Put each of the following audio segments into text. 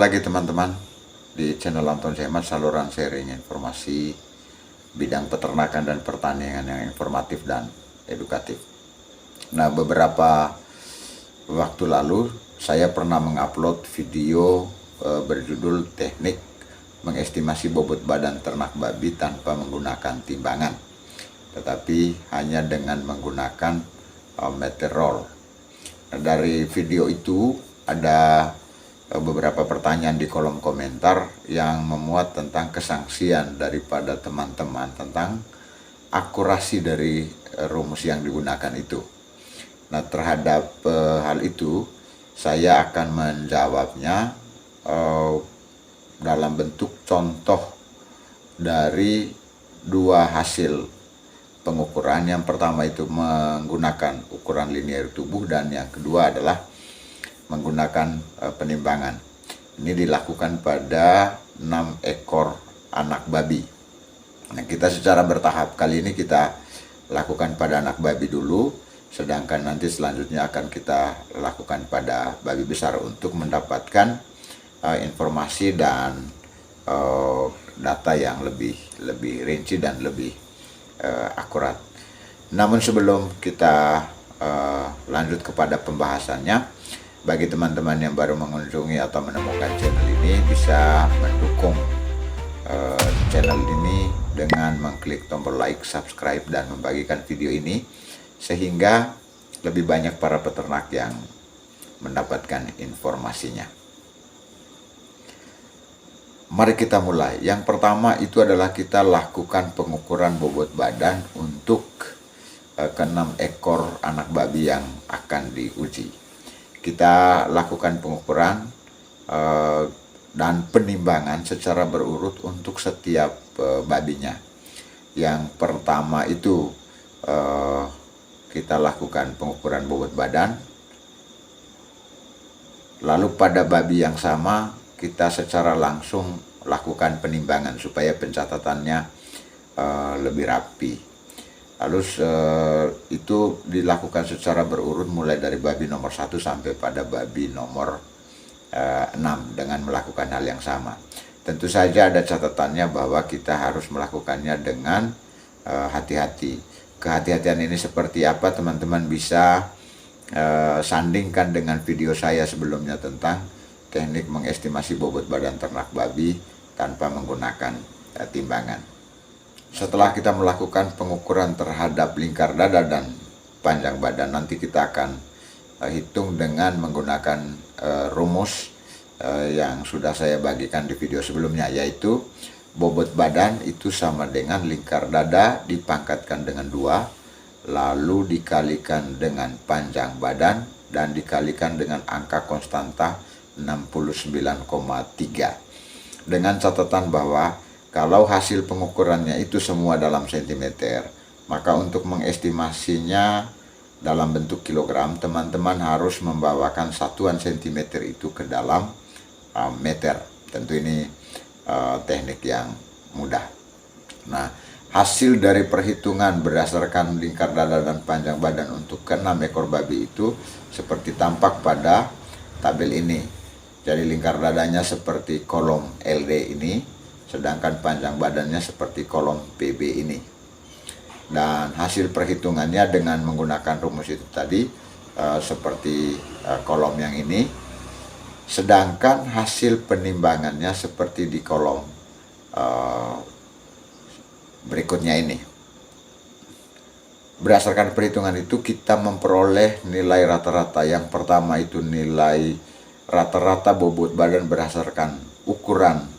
lagi teman-teman di channel Anton Semat, saluran sharing informasi bidang peternakan dan pertanian yang informatif dan edukatif. Nah, beberapa waktu lalu saya pernah mengupload video berjudul teknik mengestimasi bobot badan ternak babi tanpa menggunakan timbangan, tetapi hanya dengan menggunakan meter roll. Nah, dari video itu ada beberapa pertanyaan di kolom komentar yang memuat tentang kesangsian daripada teman-teman tentang akurasi dari rumus yang digunakan itu. Nah, terhadap hal itu saya akan menjawabnya dalam bentuk contoh dari dua hasil pengukuran. Yang pertama itu menggunakan ukuran linear tubuh, dan yang kedua adalah menggunakan penimbangan. Ini dilakukan pada 6 ekor anak babi. Nah, kita secara bertahap kali ini kita lakukan pada anak babi dulu, sedangkan nanti selanjutnya akan kita lakukan pada babi besar untuk mendapatkan informasi dan data yang lebih rinci dan lebih akurat. Namun sebelum kita lanjut kepada pembahasannya, bagi teman-teman yang baru mengunjungi atau menemukan channel ini, bisa mendukung channel ini dengan mengklik tombol like, subscribe, dan membagikan video ini sehingga lebih banyak para peternak yang mendapatkan informasinya. Mari kita mulai. Yang pertama itu adalah kita lakukan pengukuran bobot badan untuk ke-6 ekor anak babi yang akan diuji. Kita lakukan pengukuran dan penimbangan secara berurut untuk setiap babinya. Yang pertama itu kita lakukan pengukuran bobot badan, lalu pada babi yang sama kita secara langsung lakukan penimbangan supaya pencatatannya lebih rapi. Lalu itu dilakukan secara berurut mulai dari babi nomor 1 sampai pada babi nomor 6 dengan melakukan hal yang sama. Tentu saja ada catatannya bahwa kita harus melakukannya dengan hati-hati. Kehati-hatian ini seperti apa, teman-teman bisa sandingkan dengan video saya sebelumnya tentang teknik mengestimasi bobot badan ternak babi tanpa menggunakan timbangan. Setelah kita melakukan pengukuran terhadap lingkar dada dan panjang badan, nanti kita akan hitung dengan menggunakan rumus yang sudah saya bagikan di video sebelumnya, yaitu bobot badan itu sama dengan lingkar dada dipangkatkan dengan 2, lalu dikalikan dengan panjang badan dan dikalikan dengan angka konstanta 69,3, dengan catatan bahwa kalau hasil pengukurannya itu semua dalam sentimeter, maka untuk mengestimasinya dalam bentuk kilogram, teman-teman harus membawakan satuan sentimeter itu ke dalam meter. Tentu ini teknik yang mudah. Nah, hasil dari perhitungan berdasarkan lingkar dada dan panjang badan untuk ke-6 ekor babi itu seperti tampak pada tabel ini. Jadi lingkar dadanya seperti kolom LD ini, sedangkan panjang badannya seperti kolom PB ini. Dan hasil perhitungannya dengan menggunakan rumus itu tadi seperti kolom yang ini, sedangkan hasil penimbangannya seperti di kolom berikutnya ini. Berdasarkan perhitungan itu kita memperoleh nilai rata-rata. Yang pertama itu nilai rata-rata bobot badan berdasarkan ukuran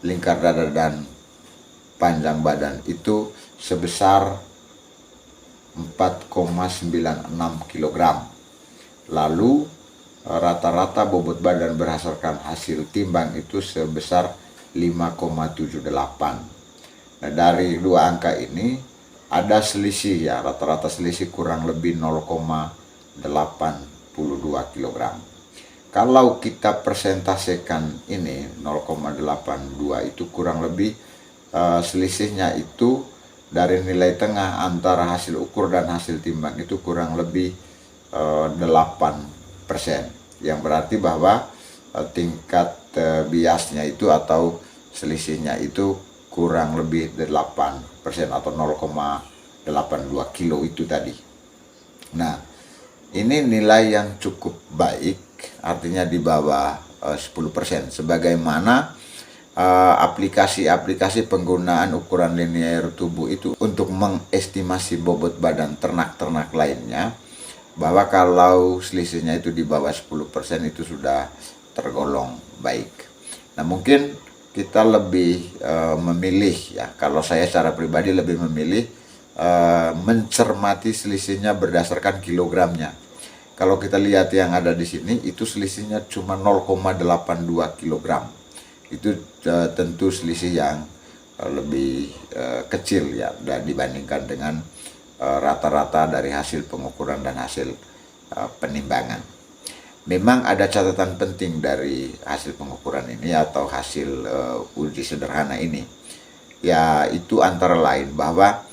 lingkar dada dan panjang badan itu sebesar 4,96 kg. Lalu rata-rata bobot badan berdasarkan hasil timbang itu sebesar 5,78. Nah, dari dua angka ini ada selisih, ya, rata-rata selisih kurang lebih 0,82 kg. Kalau kita persentasekan ini 0,82 itu kurang lebih selisihnya itu dari nilai tengah antara hasil ukur dan hasil timbang itu kurang lebih 8%, yang berarti bahwa tingkat biasnya itu atau selisihnya itu kurang lebih 8% atau 0,82 kilo itu tadi. Nah, ini nilai yang cukup baik, artinya di bawah 10%, sebagaimana aplikasi-aplikasi penggunaan ukuran linear tubuh itu untuk mengestimasi bobot badan ternak-ternak lainnya, bahwa kalau selisihnya itu di bawah 10% itu sudah tergolong baik. Nah, mungkin kita lebih memilih, ya, kalau saya secara pribadi lebih memilih mencermati selisihnya berdasarkan kilogramnya. Kalau kita lihat yang ada di sini, itu selisihnya cuma 0,82 kilogram. Itu tentu selisih yang lebih kecil, ya, dibandingkan dengan rata-rata dari hasil pengukuran dan hasil penimbangan. Memang ada catatan penting dari hasil pengukuran ini atau hasil uji sederhana ini, yaitu antara lain bahwa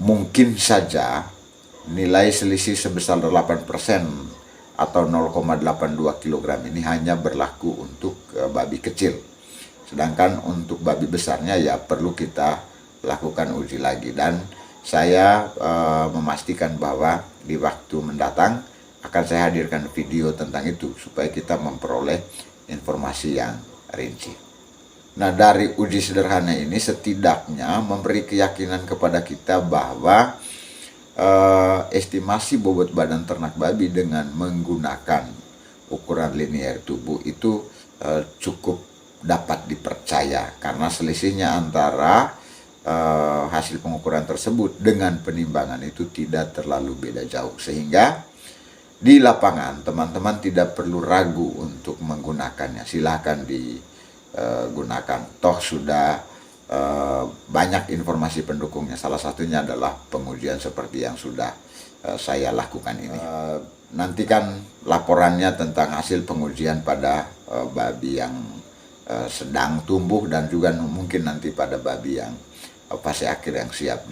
mungkin saja nilai selisih sebesar 8% atau 0,82 kg ini hanya berlaku untuk babi kecil. Sedangkan untuk babi besarnya ya perlu kita lakukan uji lagi, dan saya memastikan bahwa di waktu mendatang akan saya hadirkan video tentang itu supaya kita memperoleh informasi yang rinci. Nah, dari uji sederhana ini setidaknya memberi keyakinan kepada kita bahwa estimasi bobot badan ternak babi dengan menggunakan ukuran linear tubuh itu cukup dapat dipercaya, karena selisihnya antara hasil pengukuran tersebut dengan penimbangan itu tidak terlalu beda jauh, sehingga di lapangan teman-teman tidak perlu ragu untuk menggunakannya. Silahkan digunakan, toh sudah banyak informasi pendukungnya. Salah satunya adalah pengujian seperti yang sudah saya lakukan ini. Nantikan laporannya tentang hasil pengujian pada babi yang sedang tumbuh dan juga mungkin nanti pada babi yang fase akhir yang siap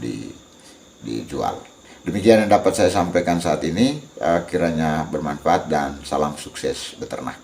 dijual. Demikian yang dapat saya sampaikan saat ini, kiranya bermanfaat dan salam sukses beternak.